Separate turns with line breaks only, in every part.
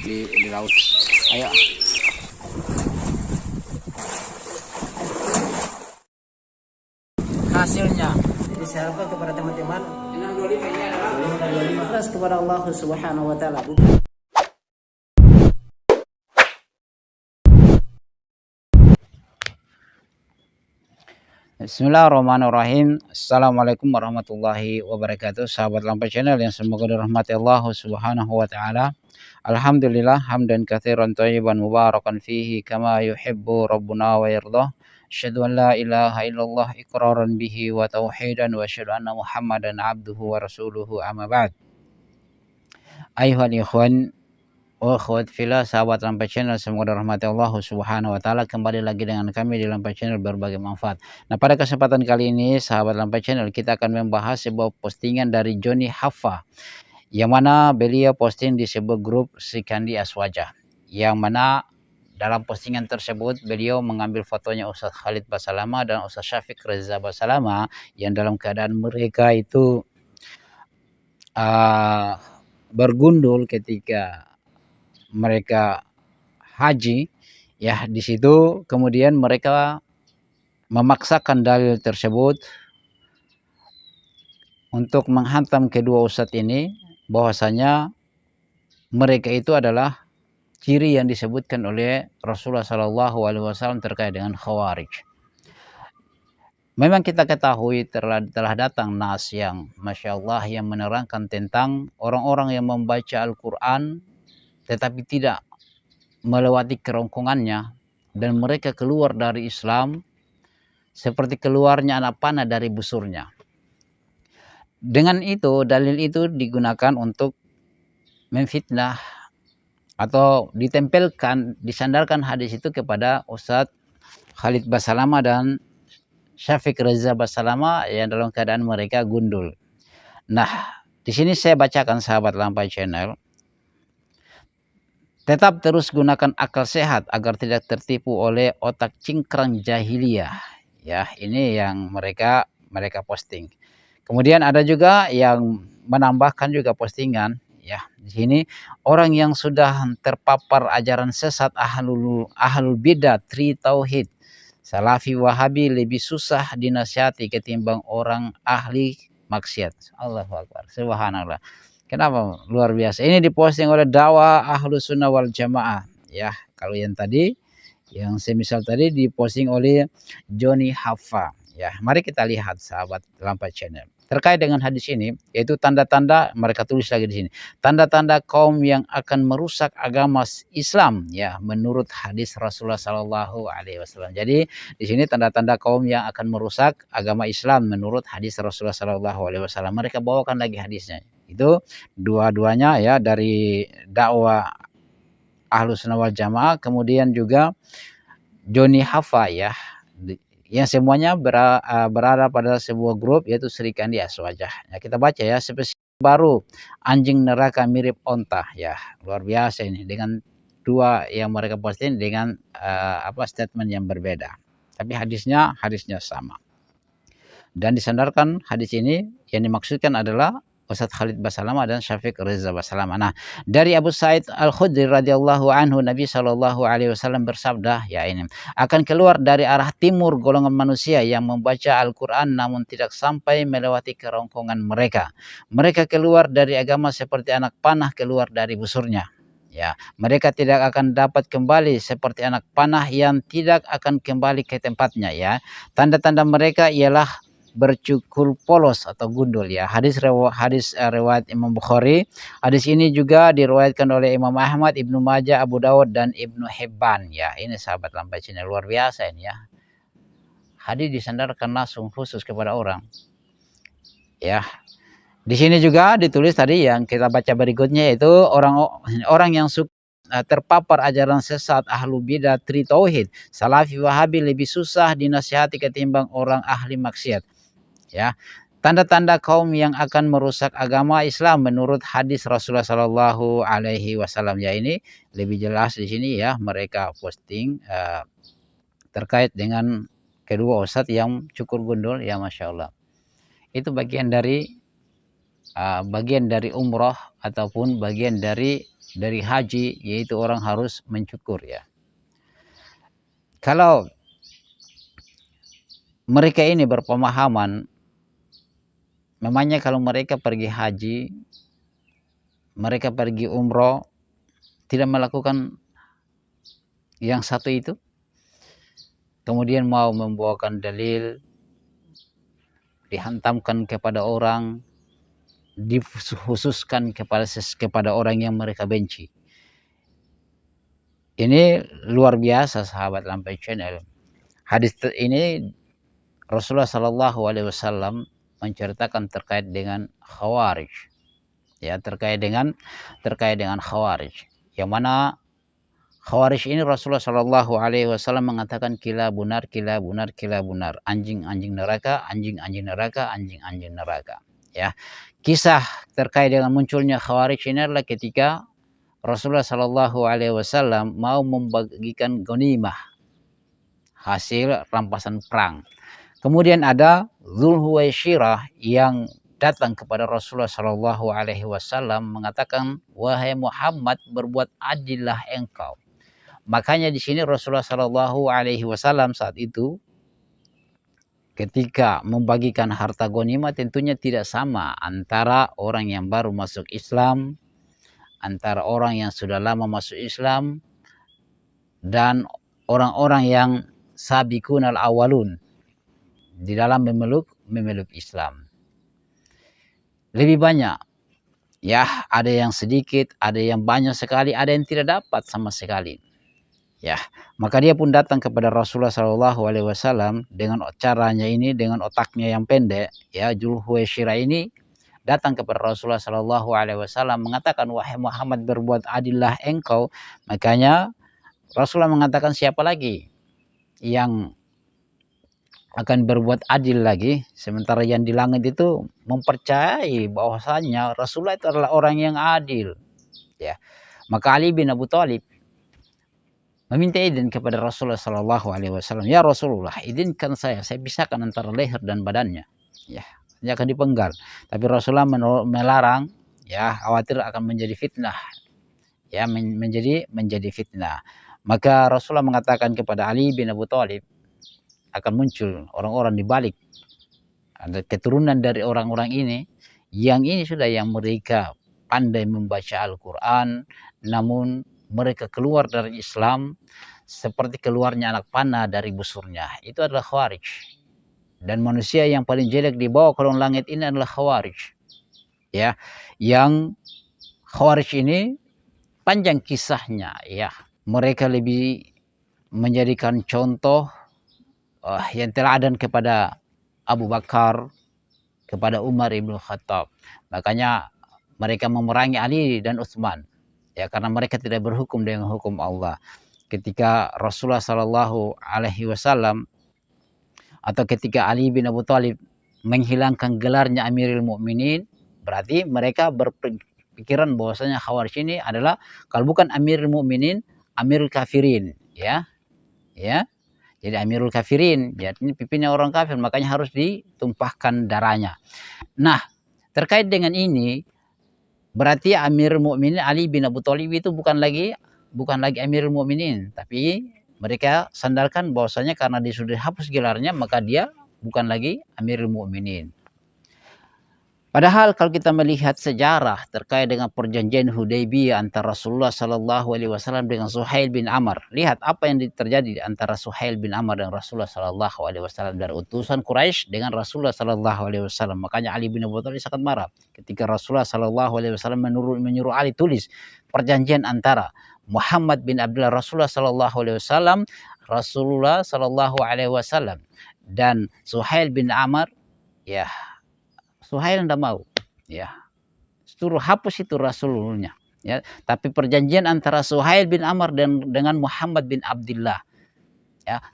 di laut. Ayo. Hasilnya jadi saya harapkan kepada teman-teman 625 ini adalah 25 kepada Allah Subhanahu wa taala. Bismillahirrahmanirrahim. Assalamualaikum warahmatullahi wabarakatuh. Sahabat Lampai Channel yang semoga dirahmati Allah Subhanahu wa taala. Alhamdulillah hamdan katsiran thayyiban mubarakan fihi kama yuhibbu rabbuna wa yardah. Asyhadu an la ilaha illallah iqraran bihi wa tauhidan wa asyhadu anna Muhammadan abduhu wa rasuluhu amma ba'd. Ayuhal ikhwan wa akhwat fillah, sahabat Lampai Channel semoga dirahmati Allah Subhanahu wa taala. Kembali lagi dengan kami di Lampai Channel berbagai manfaat. Nah, pada kesempatan kali ini sahabat Lampai Channel kita akan membahas sebuah postingan dari Johnny Haffa, yang mana beliau posting di sebuah grup Srikandi Aswaja, yang mana dalam postingan tersebut beliau mengambil fotonya Ustadz Khalid Basalamah dan Ustadz Syafiq Reza Basalamah yang dalam keadaan mereka itu bergundul ketika mereka haji, ya. Di situ kemudian mereka memaksakan dalil tersebut untuk menghantam kedua ustadz ini, bahwasanya mereka itu adalah ciri yang disebutkan oleh Rasulullah SAW terkait dengan Khawarij. Memang kita ketahui telah datang nas yang Masya Allah yang menerangkan tentang orang-orang yang membaca Al-Quran tetapi tidak melewati kerongkongannya, dan mereka keluar dari Islam seperti keluarnya anak panah dari busurnya. Dengan itu, dalil itu digunakan untuk memfitnah atau ditempelkan, disandarkan hadis itu kepada Ustadz Khalid Basalamah dan Syafiq Reza Basalamah yang dalam keadaan mereka gundul. Nah, di sini saya bacakan sahabat Lampai Channel. Tetap terus gunakan akal sehat agar tidak tertipu oleh otak cingkrang jahiliyah. Ya, ini yang mereka posting. Kemudian ada juga yang menambahkan juga postingan, ya. Di sini orang yang sudah terpapar ajaran sesat ahlul bidah, tri tauhid, salafi wahabi lebih susah dinasihati ketimbang orang ahli maksiat. Allahu Akbar. Subhanallah. Kenapa? Luar biasa. Ini diposting oleh Dakwah Ahlus Sunnah wal Jamaah, ya. Kalau yang tadi, yang semisal tadi diposting oleh Johnny Haffa, ya. Mari kita lihat sahabat Lampai Channel terkait dengan hadis ini, yaitu tanda-tanda, mereka tulis lagi di sini, tanda-tanda kaum yang akan merusak agama Islam, ya, menurut hadis Rasulullah Sallallahu Alaihi Wasallam. Jadi di sini tanda-tanda kaum yang akan merusak agama Islam menurut hadis Rasulullah Sallallahu Alaihi Wasallam. Mereka bawakan lagi hadisnya. Itu dua-duanya, ya, dari Dakwah Ahlus Sunnah wal Jamaah, kemudian juga Johnny Haffa, ya, yang semuanya berada pada sebuah grup yaitu Srikandi Aswaja. Ya, kita baca, ya, spesial baru anjing neraka mirip onta, ya. Luar biasa ini dengan dua yang mereka posting dengan statement yang berbeda, tapi hadisnya sama. Dan disandarkan hadis ini yang dimaksudkan adalah Ustadz Khalid Basalamah dan Syafiq Reza Basalamah. Nah, dari Abu Sa'id Al-Khudri radhiyallahu anhu, Nabi Shallallahu alaihi wasallam bersabda, ya, ini akan keluar dari arah timur golongan manusia yang membaca Al-Qur'an namun tidak sampai melewati kerongkongan mereka. Mereka keluar dari agama seperti anak panah keluar dari busurnya. Ya, mereka tidak akan dapat kembali seperti anak panah yang tidak akan kembali ke tempatnya, ya. Tanda-tanda mereka ialah bercukur polos atau gundul, ya. Hadis riwayat Imam Bukhari. Hadis ini juga diriwayatkan oleh Imam Ahmad, Ibnu Majah, Abu Dawud dan Ibnu Hibban, ya. Ini sahabat Lampai Channel luar biasa ini, ya. Hadis disandarkan langsung khusus kepada orang, ya. Di sini juga ditulis tadi yang kita baca berikutnya, yaitu orang yang suka terpapar ajaran sesat ahlu bidah tri tauhid, salafi wahabi lebih susah dinasihati ketimbang orang ahli maksiat, ya. Tanda-tanda kaum yang akan merusak agama Islam menurut hadis Rasulullah Sallallahu Alaihi Wasallam, ya. Ini lebih jelas di sini, ya, mereka posting terkait dengan kedua ustadz yang cukur gundul, ya. Masya Allah. Itu bagian dari bagian dari umroh ataupun bagian dari haji, yaitu orang harus mencukur ya. Kalau mereka ini berpemahaman, memangnya kalau mereka pergi haji, mereka pergi umroh, tidak melakukan yang satu itu, kemudian mau membawakan dalil, dihantamkan kepada orang, dikhususkan kepada orang yang mereka benci. Ini luar biasa sahabat Lampai Channel. Hadis ini Rasulullah Shallallahu Alaihi Wasallam menceritakan terkait dengan Khawarij, ya, terkait dengan Khawarij, yang mana Khawarij ini Rasulullah Shallallahu Alaihi Wasallam mengatakan kila bunar, anjing-anjing neraka, anjing-anjing neraka, anjing-anjing neraka. Ya, kisah terkait dengan munculnya Khawarij ini adalah ketika Rasulullah Shallallahu Alaihi Wasallam mau membagikan ghanimah, hasil rampasan perang. Kemudian ada Dzulhuwaisyrah yang datang kepada Rasulullah Shallallahu Alaihi Wasallam mengatakan, wahai Muhammad, berbuat adillah engkau. Makanya di sini Rasulullah Shallallahu Alaihi Wasallam saat itu ketika membagikan harta ghanimah tentunya tidak sama antara orang yang baru masuk Islam, antara orang yang sudah lama masuk Islam, dan orang-orang yang sabiqun al-awwalun di dalam memeluk Islam. Lebih banyak, ya, ada yang sedikit, ada yang banyak sekali, ada yang tidak dapat sama sekali. Ya, maka dia pun datang kepada Rasulullah Shallallahu Alaihi Wasallam dengan caranya ini, dengan otaknya yang pendek, ya, Dzulhuwaisyrah ini datang kepada Rasulullah Shallallahu Alaihi Wasallam mengatakan, wahai Muhammad, berbuat adillah engkau. Makanya Rasulullah mengatakan, siapa lagi yang akan berbuat adil lagi, sementara yang di langit itu mempercayai bahwasanya Rasulullah itu adalah orang yang adil, ya. Maka Ali bin Abi Thalib meminta izin kepada Rasulullah Shallallahu Alaihi Wasallam, ya Rasulullah, izinkan saya pisahkan antara leher dan badannya, ya, dia akan dipenggal. Tapi Rasulullah melarang, ya, khawatir akan menjadi fitnah, ya, menjadi fitnah. Maka Rasulullah mengatakan kepada Ali bin Abi Thalib, akan muncul orang-orang di balik, ada keturunan dari orang-orang ini, yang mereka pandai membaca Al-Quran, namun mereka keluar dari Islam seperti keluarnya anak panah dari busurnya. Itu adalah Khawarij. Dan manusia yang paling jelek di bawah kolong langit ini adalah Khawarij, ya. Yang Khawarij ini panjang kisahnya, ya. Mereka lebih menjadikan contoh yang teladan kepada Abu Bakar, kepada Umar ibn Khattab. Makanya mereka memerangi Ali dan Utsman, ya, karena mereka tidak berhukum dengan hukum Allah. Ketika Rasulullah Shallallahu Alaihi Wasallam atau ketika Ali bin Abi Thalib menghilangkan gelarnya Amirul Mukminin, berarti mereka berpikiran bahwasanya Khawarij ini adalah kalau bukan Amirul Mukminin, Amirul Kafirin, ya. Jadi Amirul Kafirin, ya, ini pimpinnya orang kafir, makanya harus ditumpahkan darahnya. Nah, terkait dengan ini, berarti Amirul Mukminin Ali bin Abi Thalib itu bukan lagi Amirul Mukminin, tapi mereka sandarkan bahwasanya karena dia sudah hapus gelarnya, maka dia bukan lagi Amirul Mukminin. Padahal kalau kita melihat sejarah terkait dengan perjanjian Hudaybiyah antara Rasulullah Shallallahu Alaihi Wasallam dengan Suhail bin Amr, lihat apa yang terjadi antara Suhail bin Amr dan Rasulullah Shallallahu Alaihi Wasallam, dari utusan Quraisy dengan Rasulullah Shallallahu Alaihi Wasallam. Makanya Ali bin Abi Thalib sangat marah ketika Rasulullah Shallallahu Alaihi Wasallam menyuruh Ali tulis perjanjian antara Muhammad bin Abdullah Rasulullah Shallallahu Alaihi Wasallam, Rasulullah Shallallahu Alaihi Wasallam dan Suhail bin Amr, ya. Suhail tidak mau, ya, suruh hapus itu Rasulullah, ya. Tapi perjanjian antara Suhail bin Amr dengan Muhammad bin Abdullah, ya,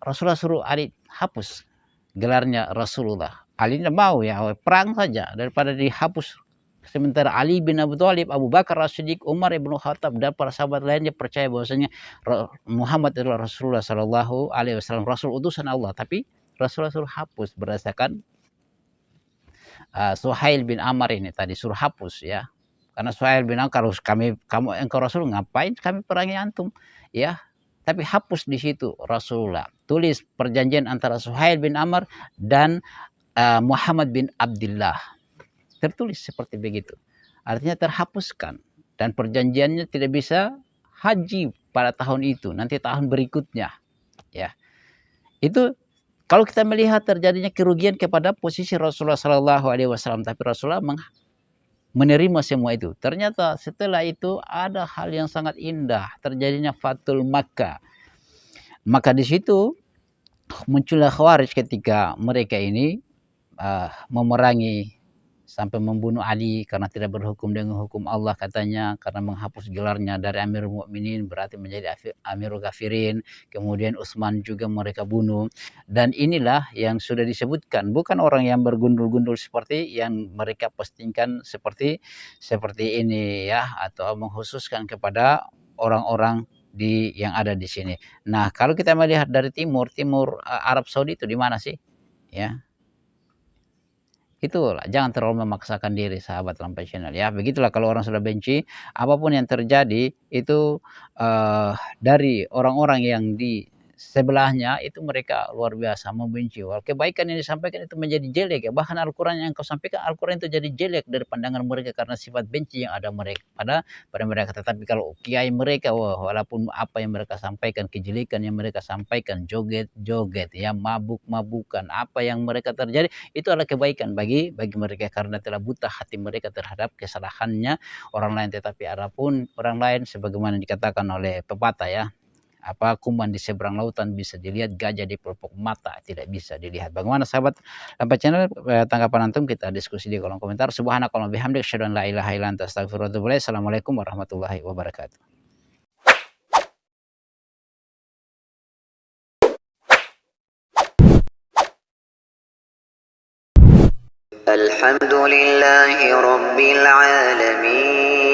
Rasulullah suruh Ali hapus gelarnya Rasulullah. Ali tidak mau, ya, perang saja daripada dihapus. Sementara Ali bin Abi Thalib, Abu Bakar As-Siddiq, Umar ibn Khattab dan para sahabat lainnya percaya bahwasanya Muhammad adalah Rasulullah Shallallahu Alaihi Wasallam, Rasul utusan Allah. Tapi Rasulullah suruh hapus berdasarkan Suhail bin Amr ini tadi suruh hapus ya. Karena Suhail bin Amr, kalau engkau Rasul, ngapain kami perangi antum? Ya, tapi hapus di situ Rasulullah. Tulis perjanjian antara Suhail bin Amr dan Muhammad bin Abdullah. Tertulis seperti begitu. Artinya terhapuskan dan perjanjiannya tidak bisa haji pada tahun itu, nanti tahun berikutnya. Ya. Itu kalau kita melihat terjadinya kerugian kepada posisi Rasulullah Shallallahu Alaihi Wasallam, tapi Rasulullah menerima semua itu. Ternyata setelah itu ada hal yang sangat indah, terjadinya Fathul Makkah. Maka di situ muncullah Khawarij ketika mereka ini memerangi sampai membunuh Ali karena tidak berhukum dengan hukum Allah katanya, karena menghapus gelarnya dari Amirul Mukminin berarti menjadi Amirul Kafirin. Kemudian Utsman juga mereka bunuh, dan inilah yang sudah disebutkan, bukan orang yang bergundul-gundul seperti yang mereka postingkan seperti ini ya, atau mengkhususkan kepada orang-orang yang ada di sini. Nah, kalau kita melihat dari timur Arab Saudi itu di mana sih? Ya, itulah, jangan terlalu memaksakan diri sahabat Lampai Channel ya. Begitulah kalau orang sudah benci, apapun yang terjadi itu dari orang-orang yang di sebelahnya itu mereka luar biasa membenci. Walaupun kebaikan yang disampaikan itu menjadi jelek ya. Bahkan Al-Quran yang kau sampaikan, Al-Quran itu jadi jelek dari pandangan mereka karena sifat benci yang ada pada mereka. Tetapi kalau kiai mereka, walaupun apa yang mereka sampaikan, kejelekan yang mereka sampaikan, joget-joget ya, mabuk-mabukan, apa yang mereka terjadi itu adalah kebaikan bagi mereka, karena telah buta hati mereka terhadap kesalahannya orang lain. Tetapi adapun orang lain, sebagaimana dikatakan oleh pepatah ya, kuman di seberang lautan bisa dilihat, gajah di pelupuk mata tidak bisa dilihat. Bagaimana sahabat Lampai Channel, tanggapan antum? Kita diskusi di kolom komentar. Subhanakallahumma bihamdika asyhadu an la ilaha illa anta astaghfiruka wa atubu ilaik. Assalamualaikum warahmatullahi wabarakatuh. Alhamdulillahi rabbil alamin.